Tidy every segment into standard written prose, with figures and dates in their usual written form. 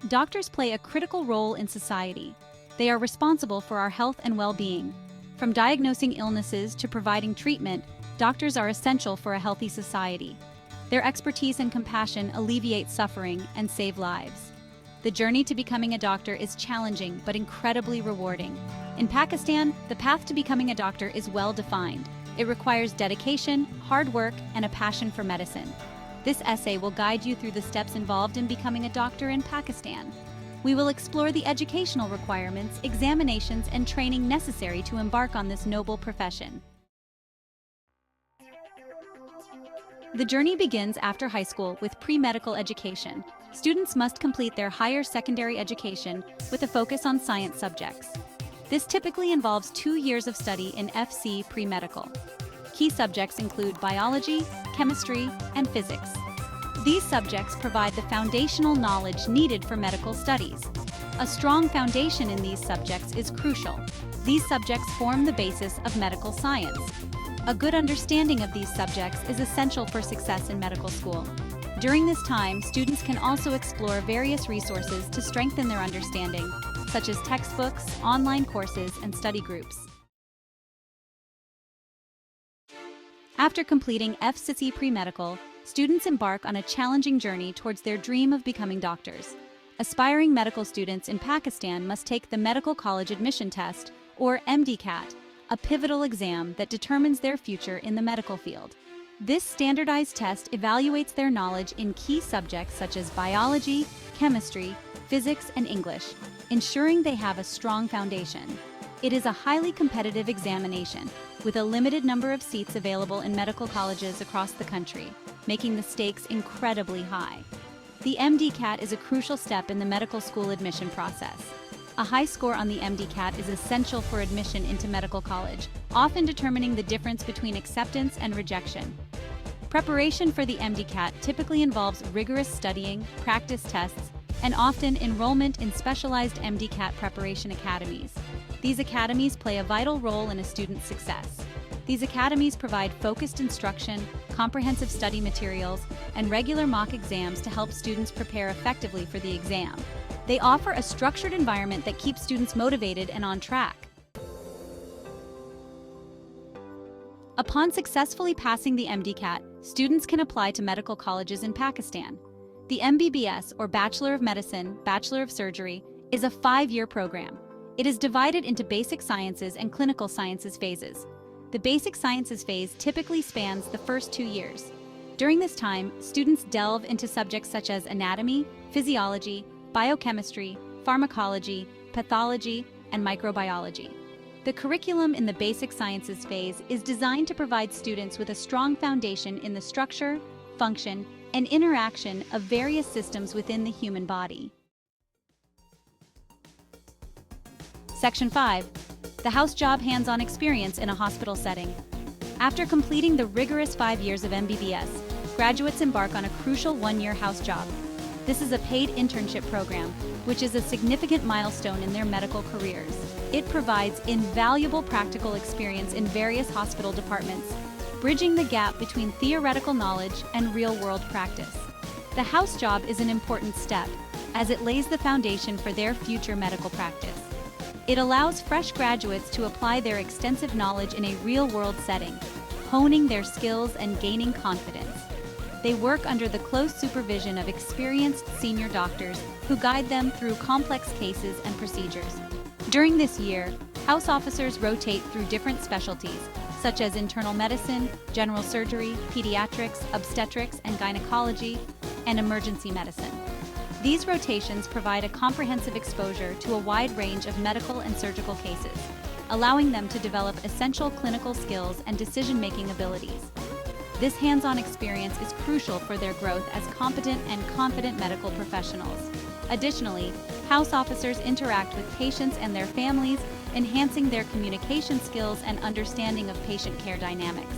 Doctors play a critical role in society. They are responsible for our health and well-being. From diagnosing illnesses to providing treatment, doctors are essential for a healthy society. Their expertise and compassion alleviate suffering and save lives. The journey to becoming a doctor is challenging but incredibly rewarding. In Pakistan, the path to becoming a doctor is well defined. It requires dedication, hard work, and a passion for medicine. This essay will guide you through the steps involved in becoming a doctor in Pakistan. We will explore the educational requirements, examinations, and training necessary to embark on this noble profession. The journey begins after high school with pre-medical education. Students must complete their higher secondary education with a focus on science subjects. This typically involves 2 years of study in FC pre-medical. Key subjects include biology, chemistry, and physics. These subjects provide the foundational knowledge needed for medical studies. A strong foundation in these subjects is crucial. These subjects form the basis of medical science. A good understanding of these subjects is essential for success in medical school. During this time, students can also explore various resources to strengthen their understanding, such as textbooks, online courses, and study groups. After completing FCC pre-medical, students embark on a challenging journey towards their dream of becoming doctors. Aspiring medical students in Pakistan must take the Medical College Admission Test, or MDCAT, a pivotal exam that determines their future in the medical field. This standardized test evaluates their knowledge in key subjects such as biology, chemistry, physics, and English, ensuring they have a strong foundation. It is a highly competitive examination, with a limited number of seats available in medical colleges across the country, making the stakes incredibly high. The MDCAT is a crucial step in the medical school admission process. A high score on the MDCAT is essential for admission into medical college, often determining the difference between acceptance and rejection. Preparation for the MDCAT typically involves rigorous studying, practice tests, and often enrollment in specialized MDCAT preparation academies. These academies play a vital role in a student's success. These academies provide focused instruction, comprehensive study materials, and regular mock exams to help students prepare effectively for the exam. They offer a structured environment that keeps students motivated and on track. Upon successfully passing the MDCAT, students can apply to medical colleges in Pakistan. The MBBS, or Bachelor of Medicine, Bachelor of Surgery, is a 5-year program. It is divided into basic sciences and clinical sciences phases. The basic sciences phase typically spans the first 2 years. During this time, students delve into subjects such as anatomy, physiology, biochemistry, pharmacology, pathology, and microbiology. The curriculum in the basic sciences phase is designed to provide students with a strong foundation in the structure, function, and interaction of various systems within the human body. Section 5. The house job hands-on experience in a hospital setting. After completing the rigorous 5 years of MBBS, graduates embark on a crucial 1-year house job. This is a paid internship program, which is a significant milestone in their medical careers. It provides invaluable practical experience in various hospital departments, bridging the gap between theoretical knowledge and real-world practice. The house job is an important step, as it lays the foundation for their future medical practice. It allows fresh graduates to apply their extensive knowledge in a real-world setting, honing their skills and gaining confidence. They work under the close supervision of experienced senior doctors who guide them through complex cases and procedures. During this year, house officers rotate through different specialties, such as internal medicine, general surgery, pediatrics, obstetrics and gynecology, and emergency medicine. These rotations provide a comprehensive exposure to a wide range of medical and surgical cases, allowing them to develop essential clinical skills and decision-making abilities. This hands-on experience is crucial for their growth as competent and confident medical professionals. Additionally, house officers interact with patients and their families, enhancing their communication skills and understanding of patient care dynamics.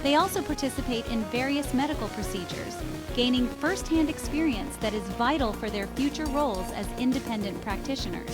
They also participate in various medical procedures, gaining first-hand experience that is vital for their future roles as independent practitioners.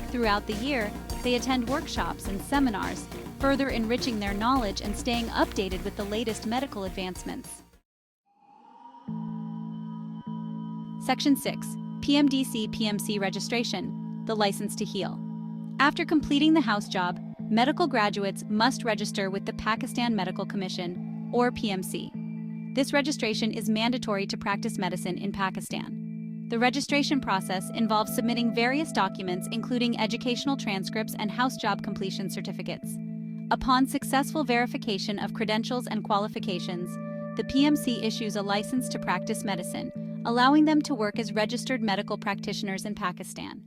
Throughout the year, they attend workshops and seminars, further enriching their knowledge and staying updated with the latest medical advancements. Section 6. PMDC/PMC registration, the license to heal. After completing the house job, medical graduates must register with the Pakistan Medical Commission, or PMC. This registration is mandatory to practice medicine in Pakistan. The registration process involves submitting various documents including educational transcripts and house job completion certificates. Upon successful verification of credentials and qualifications, the PMC issues a license to practice medicine, allowing them to work as registered medical practitioners in Pakistan.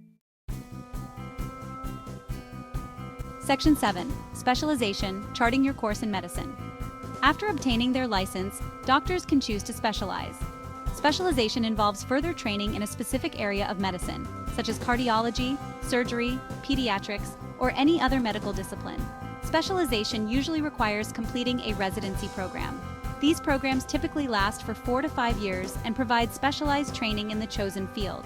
Section 7. Specialization, charting your course in medicine. After obtaining their license, doctors can choose to specialize. Specialization involves further training in a specific area of medicine, such as cardiology, surgery, pediatrics, or any other medical discipline. Specialization usually requires completing a residency program. These programs typically last for 4 to 5 years and provide specialized training in the chosen field.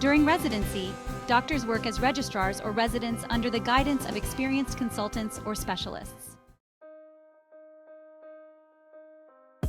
During residency, doctors work as registrars or residents under the guidance of experienced consultants or specialists.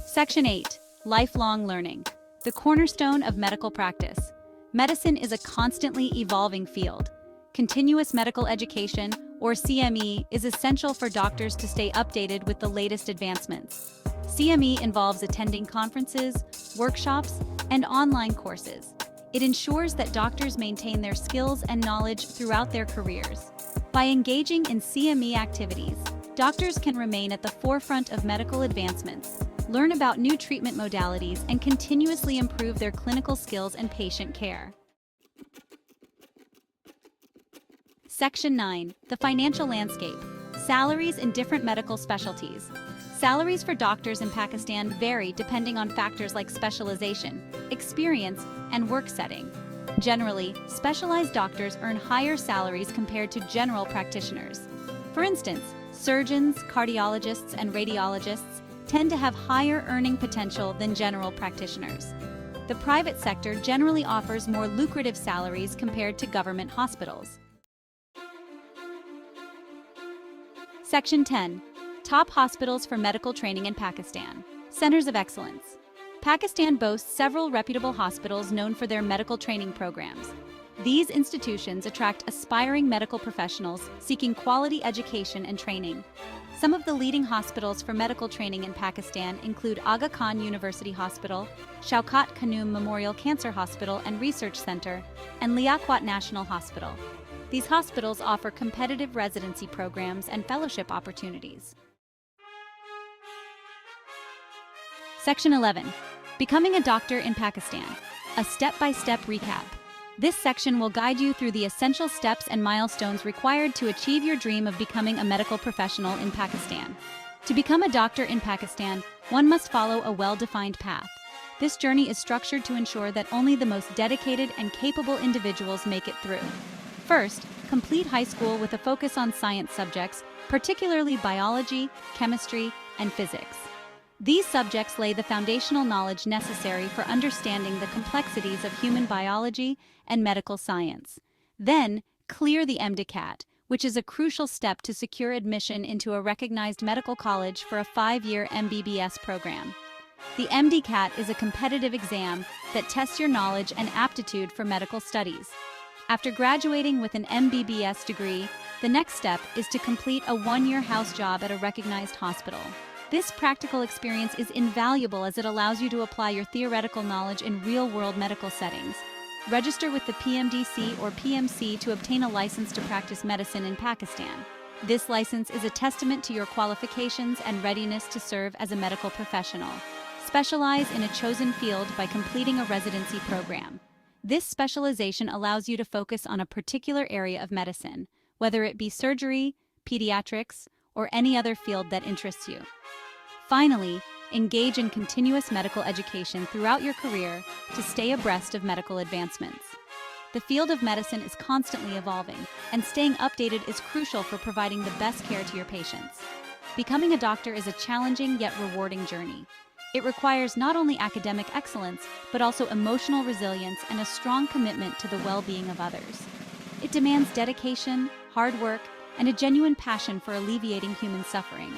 Section 8. Lifelong learning. The cornerstone of medical practice. Medicine is a constantly evolving field. Continuous medical education, or CME, is essential for doctors to stay updated with the latest advancements. CME involves attending conferences, workshops, and online courses. It ensures that doctors maintain their skills and knowledge throughout their careers. By engaging in CME activities, doctors can remain at the forefront of medical advancements, learn about new treatment modalities, and continuously improve their clinical skills and patient care. Section 9. The financial landscape. Salaries in different medical specialties. Salaries for doctors in Pakistan vary depending on factors like specialization, experience, and work setting. Generally, specialized doctors earn higher salaries compared to general practitioners. For instance, surgeons, cardiologists, and radiologists tend to have higher earning potential than general practitioners. The private sector generally offers more lucrative salaries compared to government hospitals. Section 10. Top hospitals for medical training in Pakistan. Centers of excellence. Pakistan boasts several reputable hospitals known for their medical training programs. These institutions attract aspiring medical professionals seeking quality education and training. Some of the leading hospitals for medical training in Pakistan include Aga Khan University Hospital, Shaukat Khanum Memorial Cancer Hospital and Research Center, and Liaquat National Hospital. These hospitals offer competitive residency programs and fellowship opportunities. Section 11. Becoming a doctor in Pakistan. A step-by-step recap. This section will guide you through the essential steps and milestones required to achieve your dream of becoming a medical professional in Pakistan. To become a doctor in Pakistan, one must follow a well-defined path. This journey is structured to ensure that only the most dedicated and capable individuals make it through. First, complete high school with a focus on science subjects, particularly biology, chemistry, and physics. These subjects lay the foundational knowledge necessary for understanding the complexities of human biology and medical science. Then, clear the MD-CAT, which is a crucial step to secure admission into a recognized medical college for a 5-year MBBS program. The MD-CAT is a competitive exam that tests your knowledge and aptitude for medical studies. After graduating with an MBBS degree, the next step is to complete a 1-year house job at a recognized hospital. This practical experience is invaluable as it allows you to apply your theoretical knowledge in real-world medical settings. Register with the PMDC or PMC to obtain a license to practice medicine in Pakistan. This license is a testament to your qualifications and readiness to serve as a medical professional. Specialize in a chosen field by completing a residency program. This specialization allows you to focus on a particular area of medicine, whether it be surgery, pediatrics, or any other field that interests you. Finally, engage in continuous medical education throughout your career to stay abreast of medical advancements. The field of medicine is constantly evolving, and staying updated is crucial for providing the best care to your patients. Becoming a doctor is a challenging yet rewarding journey. It requires not only academic excellence, but also emotional resilience and a strong commitment to the well-being of others. It demands dedication, hard work, and a genuine passion for alleviating human suffering.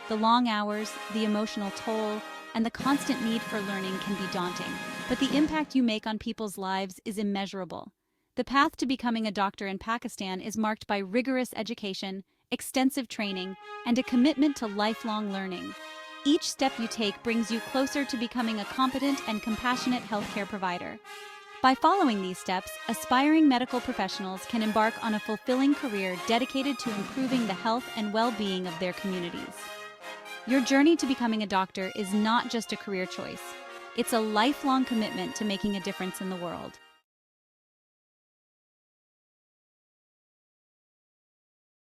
The long hours, the emotional toll, and the constant need for learning can be daunting. But the impact you make on people's lives is immeasurable. The path to becoming a doctor in Pakistan is marked by rigorous education, extensive training, and a commitment to lifelong learning. Each step you take brings you closer to becoming a competent and compassionate healthcare provider. By following these steps, aspiring medical professionals can embark on a fulfilling career dedicated to improving the health and well-being of their communities. Your journey to becoming a doctor is not just a career choice. It's a lifelong commitment to making a difference in the world.